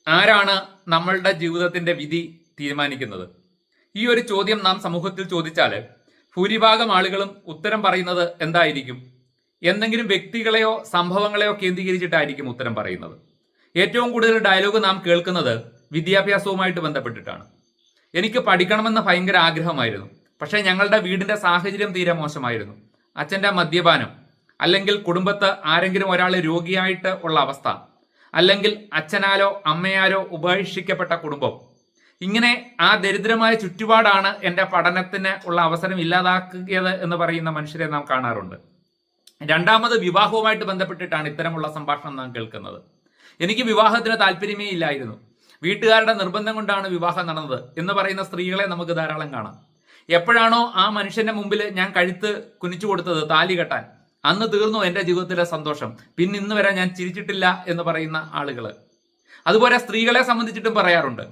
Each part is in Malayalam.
ആരാണ് നമ്മളുടെ ജീവിതത്തിന്റെ വിധി തീരുമാനിക്കുന്നത്? ഈ ഒരു ചോദ്യം നാം സമൂഹത്തിൽ ചോദിച്ചാൽ ഭൂരിഭാഗം ആളുകളും ഉത്തരം പറയുന്നത് എന്തായിരിക്കും? എന്തെങ്കിലും വ്യക്തികളെയോ സംഭവങ്ങളെയോ കേന്ദ്രീകരിച്ചിട്ടായിരിക്കും ഉത്തരം പറയുന്നത്. ഏറ്റവും കൂടുതൽ ഡയലോഗ് നാം കേൾക്കുന്നത് വിദ്യാഭ്യാസവുമായിട്ട് ബന്ധപ്പെട്ടിട്ടാണ്. എനിക്ക് പഠിക്കണമെന്ന് ഭയങ്കര ആഗ്രഹമായിരുന്നു, പക്ഷേ ഞങ്ങളുടെ വീടിന്റെ സാഹചര്യം തീരെ മോശമായിരുന്നു. അച്ഛൻ്റെ മദ്യപാനം, അല്ലെങ്കിൽ കുടുംബത്ത് ആരെങ്കിലും ഒരാൾ രോഗിയായിട്ട് ഉള്ള അവസ്ഥ, അല്ലെങ്കിൽ അച്ഛനാലോ അമ്മയാലോ ഉപേക്ഷിക്കപ്പെട്ട കുടുംബം. ഇങ്ങനെ ആ ദരിദ്രമായ ചുറ്റുപാടാണ് എൻ്റെ പഠനത്തിന് ഉള്ള അവസരം ഇല്ലാതാക്കിയത് എന്ന് പറയുന്ന മനുഷ്യരെ നാം കാണാറുണ്ട്. രണ്ടാമത് വിവാഹവുമായിട്ട് ബന്ധപ്പെട്ടിട്ടാണ് ഇത്തരമുള്ള സംഭാഷണം നാം കേൾക്കുന്നത്. എനിക്ക് വിവാഹത്തിന് താല്പര്യമേ ഇല്ലായിരുന്നു, വീട്ടുകാരുടെ നിർബന്ധം കൊണ്ടാണ് വിവാഹം നടന്നത് എന്ന് പറയുന്ന സ്ത്രീകളെ നമുക്ക് ധാരാളം കാണാം. എപ്പോഴാണോ ആ മനുഷ്യന്റെ മുമ്പിൽ ഞാൻ കഴുത്ത് കുനിച്ചു കൊടുത്തത് താലി കെട്ടാൻ, അന്ന് തീർന്നു എൻ്റെ ജീവിതത്തിലെ സന്തോഷം, പിന്നെ ഇന്ന് വരെ ഞാൻ ചിരിച്ചിട്ടില്ല എന്ന് പറയുന്ന ആളുകൾ. അതുപോലെ സ്ത്രീകളെ സംബന്ധിച്ചിട്ടും പറയാറുണ്ട്,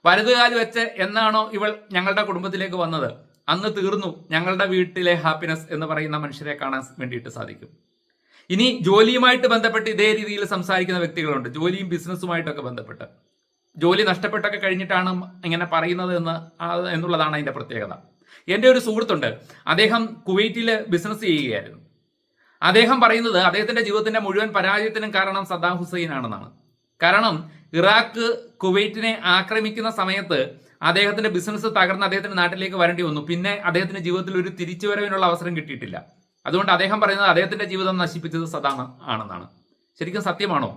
വലതുകാല് വെച്ച് എന്നാണോ ഇവൾ ഞങ്ങളുടെ കുടുംബത്തിലേക്ക് വന്നത്, അന്ന് തീർന്നു ഞങ്ങളുടെ വീട്ടിലെ ഹാപ്പിനെസ് എന്ന് പറയുന്ന മനുഷ്യരെ കാണാൻ വേണ്ടിയിട്ട് സാധിക്കും. ഇനി ജോലിയുമായിട്ട് ബന്ധപ്പെട്ട് ഇതേ രീതിയിൽ സംസാരിക്കുന്ന വ്യക്തികളുണ്ട്, ജോലിയും ബിസിനസ്സുമായിട്ടൊക്കെ ബന്ധപ്പെട്ട്. ജോലി നഷ്ടപ്പെട്ടൊക്കെ കഴിഞ്ഞിട്ടാണ് ഇങ്ങനെ പറയുന്നത് എന്നുള്ളതാണ് അതിൻ്റെ പ്രത്യേകത. എൻ്റെ ഒരു സുഹൃത്തുണ്ട്, അദ്ദേഹം കുവൈറ്റിൽ ബിസിനസ് ചെയ്യുകയായിരുന്നു. അദ്ദേഹം പറയുന്നത് അദ്ദേഹത്തിന്റെ ജീവിതത്തിന്റെ മുഴുവൻ പരാജയത്തിനും കാരണം സദ്ദാം ഹുസൈൻ ആണെന്നാണ്. കാരണം ഇറാഖ് കുവൈറ്റിനെ ആക്രമിക്കുന്ന സമയത്ത് അദ്ദേഹത്തിന്റെ ബിസിനസ് തകർന്ന് അദ്ദേഹത്തിന്റെ നാട്ടിലേക്ക് വരേണ്ടി വന്നു. പിന്നെ അദ്ദേഹത്തിന്റെ ജീവിതത്തിൽ ഒരു തിരിച്ചുവരവിനുള്ള അവസരം കിട്ടിയിട്ടില്ല. അതുകൊണ്ട് അദ്ദേഹം പറയുന്നത് അദ്ദേഹത്തിന്റെ ജീവിതം നശിപ്പിച്ചത് സദ്ദാം ആണെന്നാണ്. ശരിക്കും സത്യമാണോ?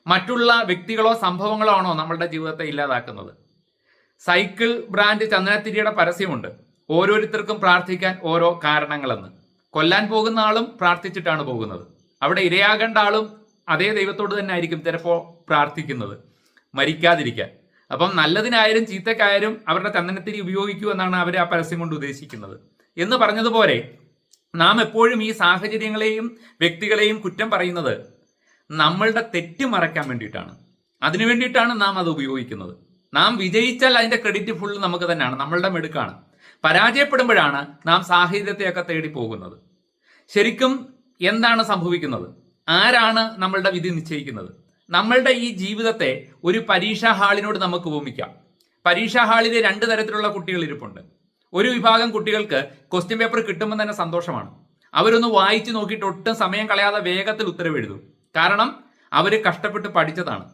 മറ്റുള്ള വ്യക്തികളോ സംഭവങ്ങളോ ആണോ നമ്മളുടെ ജീവിതത്തെ ഇല്ലാതാക്കുന്നത്? സൈക്കിൾ ബ്രാൻഡ് ചന്ദനത്തിരിയുടെ പരസ്യമുണ്ട്, ഓരോരുത്തർക്കും പ്രാർത്ഥിക്കാൻ ഓരോ കാരണങ്ങളെന്ന്. കൊല്ലാൻ പോകുന്ന ആളും പ്രാർത്ഥിച്ചിട്ടാണ് പോകുന്നത്. അവിടെ ഇരയാകേണ്ട ആളും അതേ ദൈവത്തോട് തന്നെ ആയിരിക്കും ചിലപ്പോൾ പ്രാർത്ഥിക്കുന്നത് മരിക്കാതിരിക്കാൻ. അപ്പം നല്ലതിനായാലും ചീത്തക്കായാലും അവരുടെ ചന്ദനത്തിരി ഉപയോഗിക്കൂ എന്നാണ് അവർ ആ പരസ്യം കൊണ്ട് ഉദ്ദേശിക്കുന്നത്. എന്ന് പറഞ്ഞതുപോലെ നാം എപ്പോഴും ഈ സാഹചര്യങ്ങളെയും വ്യക്തികളെയും കുറ്റം പറയുന്നത് നമ്മളുടെ തെറ്റ് മറയ്ക്കാൻ വേണ്ടിയിട്ടാണ്. അതിനു വേണ്ടിയിട്ടാണ് നാം അത് ഉപയോഗിക്കുന്നത്. നാം വിജയിച്ചാൽ അതിന്റെ ക്രെഡിറ്റ് ഫുൾ നമുക്ക് തന്നെയാണ്, നമ്മളുടെ മെടുക്കാണ്. പരാജയപ്പെടുമ്പോഴാണ് നാം സാഹചര്യത്തെയൊക്കെ തേടി പോകുന്നത്. ശരിക്കും എന്താണ് സംഭവിക്കുന്നത്? ആരാണ് നമ്മളുടെ വിധി നിശ്ചയിക്കുന്നത്? നമ്മളുടെ ഈ ജീവിതത്തെ ഒരു പരീക്ഷാ ഹാളിനോട് നമുക്ക് ഉപമിക്കാം. പരീക്ഷാ ഹാളിൽ രണ്ട് തരത്തിലുള്ള കുട്ടികൾ ഇരിപ്പുണ്ട്. ഒരു വിഭാഗം കുട്ടികൾക്ക് ക്വസ്റ്റ്യൻ പേപ്പർ കിട്ടുമ്പോൾ തന്നെ സന്തോഷമാണ്. അവരൊന്ന് വായിച്ചു നോക്കിയിട്ട് ഒട്ടും സമയം കളയാതെ വേഗത്തിൽ ഉത്തരവെഴുതും. കാരണം അവർ കഷ്ടപ്പെട്ട് പഠിച്ചതാണ്.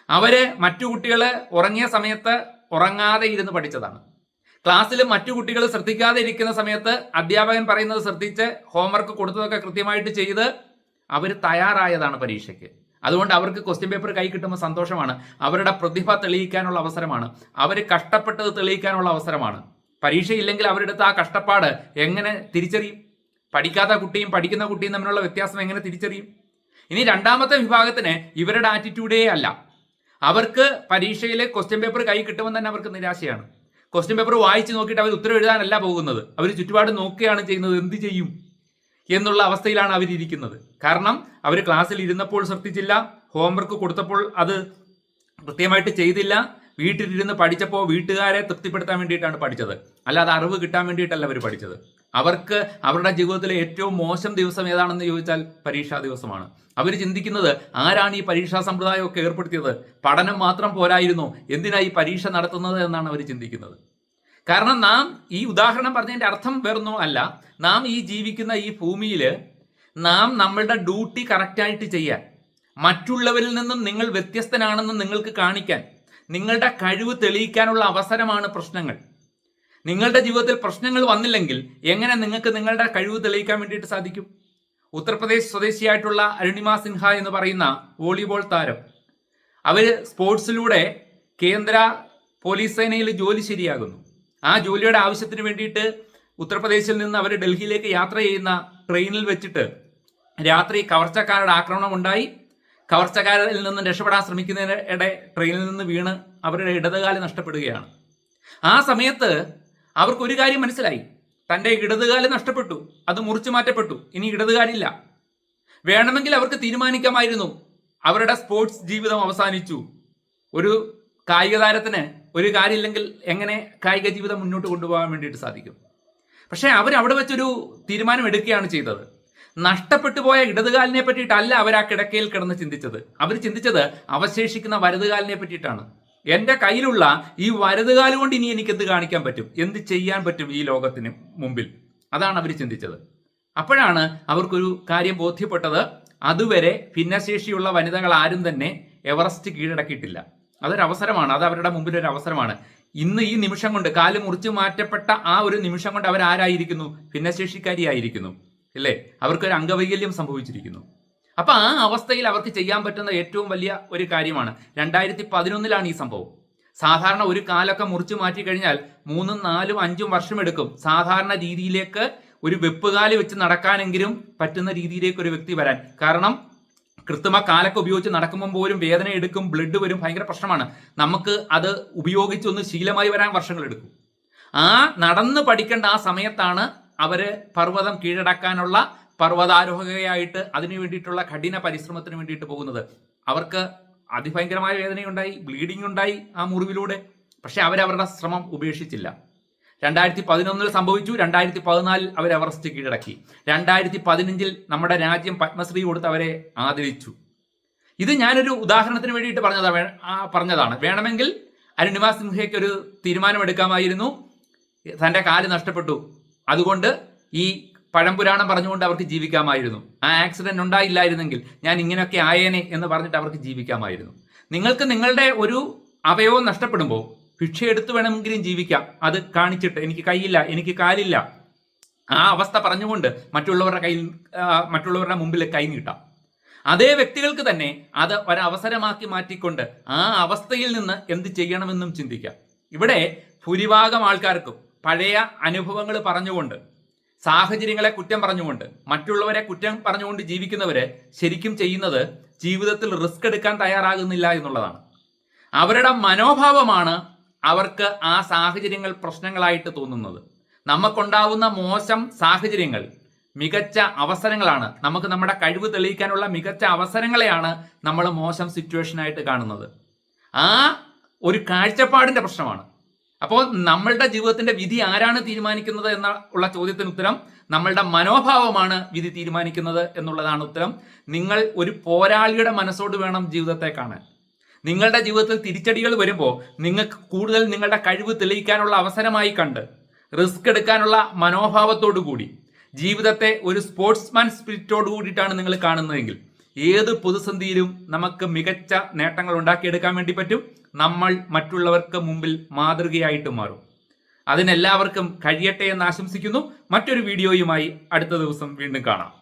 അവര് മറ്റു കുട്ടികൾ ഉറങ്ങിയ സമയത്ത് ഉറങ്ങാതെ ഇരുന്ന് പഠിച്ചതാണ്. ക്ലാസ്സിൽ മറ്റു കുട്ടികൾ ശ്രദ്ധിക്കാതെ ഇരിക്കുന്ന സമയത്ത് അധ്യാപകൻ പറയുന്നത് ശ്രദ്ധിച്ച് ഹോംവർക്ക് കൊടുത്തതൊക്കെ കൃത്യമായിട്ട് ചെയ്ത് അവർ തയ്യാറായതാണ് പരീക്ഷയ്ക്ക്. അതുകൊണ്ട് അവർക്ക് ക്വസ്റ്റ്യൻ പേപ്പർ കൈ കിട്ടുമ്പോൾ സന്തോഷമാണ്. അവരുടെ പ്രതിഭ തെളിയിക്കാനുള്ള അവസരമാണ്, അവർ കഷ്ടപ്പെട്ടത് തെളിയിക്കാനുള്ള അവസരമാണ്. പരീക്ഷയില്ലെങ്കിൽ അവരെടുത്ത ആ കഷ്ടപ്പാട് എങ്ങനെ തിരിച്ചറിയും? പഠിക്കാത്ത കുട്ടിയും പഠിക്കുന്ന കുട്ടിയും തമ്മിലുള്ള വ്യത്യാസം എങ്ങനെ തിരിച്ചറിയും? ഇനി രണ്ടാമത്തെ വിഭാഗത്തിന് ഇവരുടെ ആറ്റിറ്റ്യൂഡേ അല്ല. അവർക്ക് പരീക്ഷയിൽ ക്വസ്റ്റ്യൻ പേപ്പർ കൈ കിട്ടുമ്പോൾ തന്നെ അവർക്ക് നിരാശയാണ്. ക്വസ്റ്റ്യൻ പേപ്പർ വായിച്ച് നോക്കിയിട്ട് അവർ ഉത്തരം എഴുതാനല്ല പോകുന്നത്, അവർ ചുറ്റുപാട് നോക്കുകയാണ് ചെയ്യുന്നത്. എന്ത് ചെയ്യും എന്നുള്ള അവസ്ഥയിലാണ് അവരിയ്ക്കുന്നത്. കാരണം അവർ ക്ലാസ്സിൽ ഇരുന്നപ്പോൾ ശ്രദ്ധിച്ചില്ല, ഹോംവർക്ക് കൊടുത്തപ്പോൾ അത് കൃത്യമായിട്ട് ചെയ്തില്ല, വീട്ടിലിരുന്ന് പഠിച്ചപ്പോൾ വീട്ടുകാരെ തൃപ്തിപ്പെടുത്താൻ വേണ്ടിയിട്ടാണ് പഠിച്ചത്, അല്ലാതെ അറിവ് കിട്ടാൻ വേണ്ടിയിട്ടല്ല അവർ പഠിച്ചത്. അവർക്ക് അവരുടെ ജീവിതത്തിലെ ഏറ്റവും മോശം ദിവസം ഏതാണെന്ന് ചോദിച്ചാൽ പരീക്ഷാ ദിവസമാണ്. അവർ ചിന്തിക്കുന്നത് ആരാണ് ഈ പരീക്ഷാ സമ്പ്രദായമൊക്കെ ഏർപ്പെടുത്തിയത്? പഠനം മാത്രം പോരായിരുന്നു, എന്തിനാ ഈ പരീക്ഷ നടത്തുന്നത് എന്നാണ് അവർ ചിന്തിക്കുന്നത്. കാരണം നാം ഈ ഉദാഹരണം പറഞ്ഞതിൻ്റെ അർത്ഥം വേറൊന്നും അല്ല, നാം ഈ ജീവിക്കുന്ന ഈ ഭൂമിയിൽ നാം നമ്മളുടെ ഡ്യൂട്ടി കറക്റ്റായിട്ട് ചെയ്യാൻ, മറ്റുള്ളവരിൽ നിന്നും നിങ്ങൾ വ്യത്യസ്തനാണെന്ന് നിങ്ങൾക്ക് കാണിക്കാൻ, നിങ്ങളുടെ കഴിവ് തെളിയിക്കാനുള്ള അവസരമാണ് പ്രശ്നങ്ങൾ. നിങ്ങളുടെ ജീവിതത്തിൽ പ്രശ്നങ്ങൾ വന്നില്ലെങ്കിൽ എങ്ങനെ നിങ്ങൾക്ക് നിങ്ങളുടെ കഴിവ് തെളിയിക്കാൻ വേണ്ടിയിട്ട് സാധിക്കും? ഉത്തർപ്രദേശ് സ്വദേശിയായിട്ടുള്ള അരുണിമ സിൻഹ എന്ന് പറയുന്ന വോളിബോൾ താരം, അവർ സ്പോർട്സിലൂടെ കേന്ദ്ര പോലീസ് സേനയിൽ ജോലി ശരിയാകുന്നു. ആ ജോലിയുടെ ആവശ്യത്തിന് വേണ്ടിയിട്ട് ഉത്തർപ്രദേശിൽ നിന്ന് അവർ ഡൽഹിയിലേക്ക് യാത്ര ചെയ്യുന്ന ട്രെയിനിൽ വെച്ചിട്ട് രാത്രി കവർച്ചക്കാരുടെ ആക്രമണം ഉണ്ടായി. കവർച്ചക്കാരിൽ നിന്ന് രക്ഷപ്പെടാൻ ശ്രമിക്കുന്നതിനിടെ ട്രെയിനിൽ നിന്ന് വീണ് അവരുടെ ഇടതുകാല് നഷ്ടപ്പെടുകയാണ്. ആ സമയത്ത് അവർക്കൊരു കാര്യം മനസ്സിലായി, തൻ്റെ ഇടതുകാല് നഷ്ടപ്പെട്ടു, അത് മുറിച്ചു മാറ്റപ്പെട്ടു, ഇനി ഇടതുകാലില്ല. വേണമെങ്കിൽ അവർക്ക് തീരുമാനിക്കാമായിരുന്നു അവരുടെ സ്പോർട്സ് ജീവിതം അവസാനിച്ചു. ഒരു കായിക താരത്തിന് ഒരു കാര്യമില്ലെങ്കിൽ എങ്ങനെ കായിക ജീവിതം മുന്നോട്ട് കൊണ്ടുപോകാൻ വേണ്ടിയിട്ട് സാധിക്കും? പക്ഷേ അവർ അവിടെ വെച്ചൊരു തീരുമാനം എടുക്കുകയാണ് ചെയ്തത്. നഷ്ടപ്പെട്ടു പോയ ഇടതുകാലിനെ പറ്റിയിട്ടല്ല അവർ ആ കിടക്കയിൽ കിടന്ന് ചിന്തിച്ചത്. അവർ ചിന്തിച്ചത് അവശേഷിക്കുന്ന വലതുകാലിനെ പറ്റിയിട്ടാണ്. എൻ്റെ കയ്യിലുള്ള ഈ വലതുകാല് കൊണ്ട് ഇനി എനിക്ക് എന്ത് കാണിക്കാൻ പറ്റും, എന്ത് ചെയ്യാൻ പറ്റും ഈ ലോകത്തിന് മുമ്പിൽ, അതാണ് അവർ ചിന്തിച്ചത്. അപ്പോഴാണ് അവർക്കൊരു കാര്യം ബോധ്യപ്പെട്ടത്, അതുവരെ ഭിന്നശേഷിയുള്ള വനിതകൾ ആരും തന്നെ എവറസ്റ്റ് കീഴടക്കിയിട്ടില്ല. അതൊരവസരമാണ്, അത് അവരുടെ മുമ്പിൽ ഒരു അവസരമാണ്. ഇന്ന് ഈ നിമിഷം കൊണ്ട്, കാല് മുറിച്ചു മാറ്റപ്പെട്ട ആ ഒരു നിമിഷം കൊണ്ട് അവരാരായിരിക്കുന്നു, ഭിന്നശേഷിക്കാരിയായിരിക്കുന്നു, ഇല്ലേ? അവർക്കൊരു അംഗവൈകല്യം സംഭവിച്ചിരിക്കുന്നു. അപ്പൊ ആ അവസ്ഥയിൽ അവർക്ക് ചെയ്യാൻ പറ്റുന്ന ഏറ്റവും വലിയ ഒരു കാര്യമാണ്, 2011 ഈ സംഭവം. സാധാരണ ഒരു കാലൊക്കെ മുറിച്ചു മാറ്റി കഴിഞ്ഞാൽ 3, 4, 5 വർഷം എടുക്കും സാധാരണ രീതിയിലേക്ക് ഒരു വെപ്പുകാല് വെച്ച് നടക്കാനെങ്കിലും പറ്റുന്ന രീതിയിലേക്ക് ഒരു വ്യക്തി വരാൻ. കാരണം കൃത്രിമ കാലൊക്കെ ഉപയോഗിച്ച് നടക്കുമ്പോൾ പോലും വേദന എടുക്കും, ബ്ലഡ് വരും, ഭയങ്കര പ്രശ്നമാണ്. നമുക്ക് അത് ഉപയോഗിച്ചൊന്ന് ശീലമായി വരാൻ വർഷങ്ങൾ എടുക്കും. ആ നടന്ന് പഠിക്കേണ്ട ആ സമയത്താണ് അവര് പർവ്വതം കീഴടക്കാനുള്ള പർവ്വതാരോഹകയായിട്ട് അതിനു വേണ്ടിയിട്ടുള്ള കഠിന പരിശ്രമത്തിന് വേണ്ടിയിട്ട് പോകുന്നത്. അവർക്ക് അതിഭയങ്കരമായ വേദനയുണ്ടായി, ബ്ലീഡിംഗ് ഉണ്ടായി ആ മുറിവിലൂടെ. പക്ഷെ അവരവരുടെ ശ്രമം ഉപേക്ഷിച്ചില്ല. 2011 സംഭവിച്ചു, 2014 അവർ എവറസ്റ്റ് കീഴടക്കി, 2015 നമ്മുടെ രാജ്യം പത്മശ്രീ കൊടുത്ത് അവരെ ആദരിച്ചു. ഇത് ഞാനൊരു ഉദാഹരണത്തിന് വേണ്ടിയിട്ട് പറഞ്ഞതാണ്. വേണമെങ്കിൽ അരുണിമ സിൻഹയ്ക്ക് ഒരു തീരുമാനമെടുക്കാമായിരുന്നു, തൻ്റെ കാല് നഷ്ടപ്പെട്ടു, അതുകൊണ്ട് ഈ പഴംപുരാണം പറഞ്ഞുകൊണ്ട് അവർക്ക് ജീവിക്കാമായിരുന്നു. ആ ആക്സിഡന്റ് ഉണ്ടായില്ലായിരുന്നെങ്കിൽ ഞാൻ ഇങ്ങനെയൊക്കെ ആയേനെ എന്ന് പറഞ്ഞിട്ട് അവർക്ക് ജീവിക്കാമായിരുന്നു. നിങ്ങൾക്ക് നിങ്ങളുടെ ഒരു അവയവം നഷ്ടപ്പെടുമ്പോൾ ഭിക്ഷ എടുത്തു വേണമെങ്കിലും ജീവിക്കാം, അത് കാണിച്ചിട്ട് എനിക്ക് കൈയില്ല, എനിക്ക് കാലില്ല, ആ അവസ്ഥ പറഞ്ഞുകൊണ്ട് മറ്റുള്ളവരുടെ മുമ്പിൽ കൈ നീട്ടാം. അതേ വ്യക്തികൾക്ക് തന്നെ അത് ഒരവസരമാക്കി മാറ്റിക്കൊണ്ട് ആ അവസ്ഥയിൽ നിന്ന് എന്ത് ചെയ്യണമെന്നും ചിന്തിക്കാം. ഇവിടെ ഭൂരിഭാഗം ആൾക്കാർക്കും പഴയ അനുഭവങ്ങൾ പറഞ്ഞുകൊണ്ട്, സാഹചര്യങ്ങളെ കുറ്റം പറഞ്ഞുകൊണ്ട്, മറ്റുള്ളവരെ കുറ്റം പറഞ്ഞുകൊണ്ട് ജീവിക്കുന്നവര് ശരിക്കും ചെയ്യുന്നത് ജീവിതത്തിൽ റിസ്ക് എടുക്കാൻ തയ്യാറാകുന്നില്ല എന്നുള്ളതാണ്. അവരുടെ മനോഭാവമാണ് അവർക്ക് ആ സാഹചര്യങ്ങൾ പ്രശ്നങ്ങളായിട്ട് തോന്നുന്നത്. നമുക്കുണ്ടാവുന്ന മോശം സാഹചര്യങ്ങൾ മികച്ച അവസരങ്ങളാണ്. നമുക്ക് നമ്മുടെ കഴിവ് തെളിയിക്കാനുള്ള മികച്ച അവസരങ്ങളെയാണ് നമ്മൾ മോശം സിറ്റുവേഷനായിട്ട് കാണുന്നത്. ആ ഒരു കാഴ്ചപ്പാടിന്റെ പ്രശ്നമാണ്. അപ്പോൾ നമ്മളുടെ ജീവിതത്തിന്റെ വിധി ആരാണ് തീരുമാനിക്കുന്നത് എന്നുള്ള ചോദ്യത്തിന് ഉത്തരം, നമ്മളുടെ മനോഭാവമാണ് വിധി തീരുമാനിക്കുന്നത് എന്നുള്ളതാണ് ഉത്തരം. നിങ്ങൾ ഒരു പോരാളിയുടെ മനസ്സോട് വേണം ജീവിതത്തെ കാണാൻ. നിങ്ങളുടെ ജീവിതത്തിൽ തിരിച്ചടികൾ വരുമ്പോൾ നിങ്ങൾക്ക് കൂടുതൽ നിങ്ങളുടെ കഴിവ് തെളിയിക്കാനുള്ള അവസരമായി കണ്ട്, റിസ്ക് എടുക്കാനുള്ള മനോഭാവത്തോടു കൂടി, ജീവിതത്തെ ഒരു സ്പോർട്സ്മാൻ സ്പിരിറ്റോട് കൂടിയിട്ടാണ് നിങ്ങൾ കാണുന്നതെങ്കിൽ ഏത് പ്രതിസന്ധിയിലും നമുക്ക് മികച്ച നേട്ടങ്ങൾ ഉണ്ടാക്കിയെടുക്കാൻ വേണ്ടി പറ്റും. നമ്മൾ മറ്റുള്ളവർക്ക് മുമ്പിൽ മാതൃകയായിട്ട് മാറും. അതിനെല്ലാവർക്കും കഴിയട്ടെ എന്ന് ആശംസിക്കുന്നു. മറ്റൊരു വീഡിയോയുമായി അടുത്ത ദിവസം വീണ്ടും കാണാം.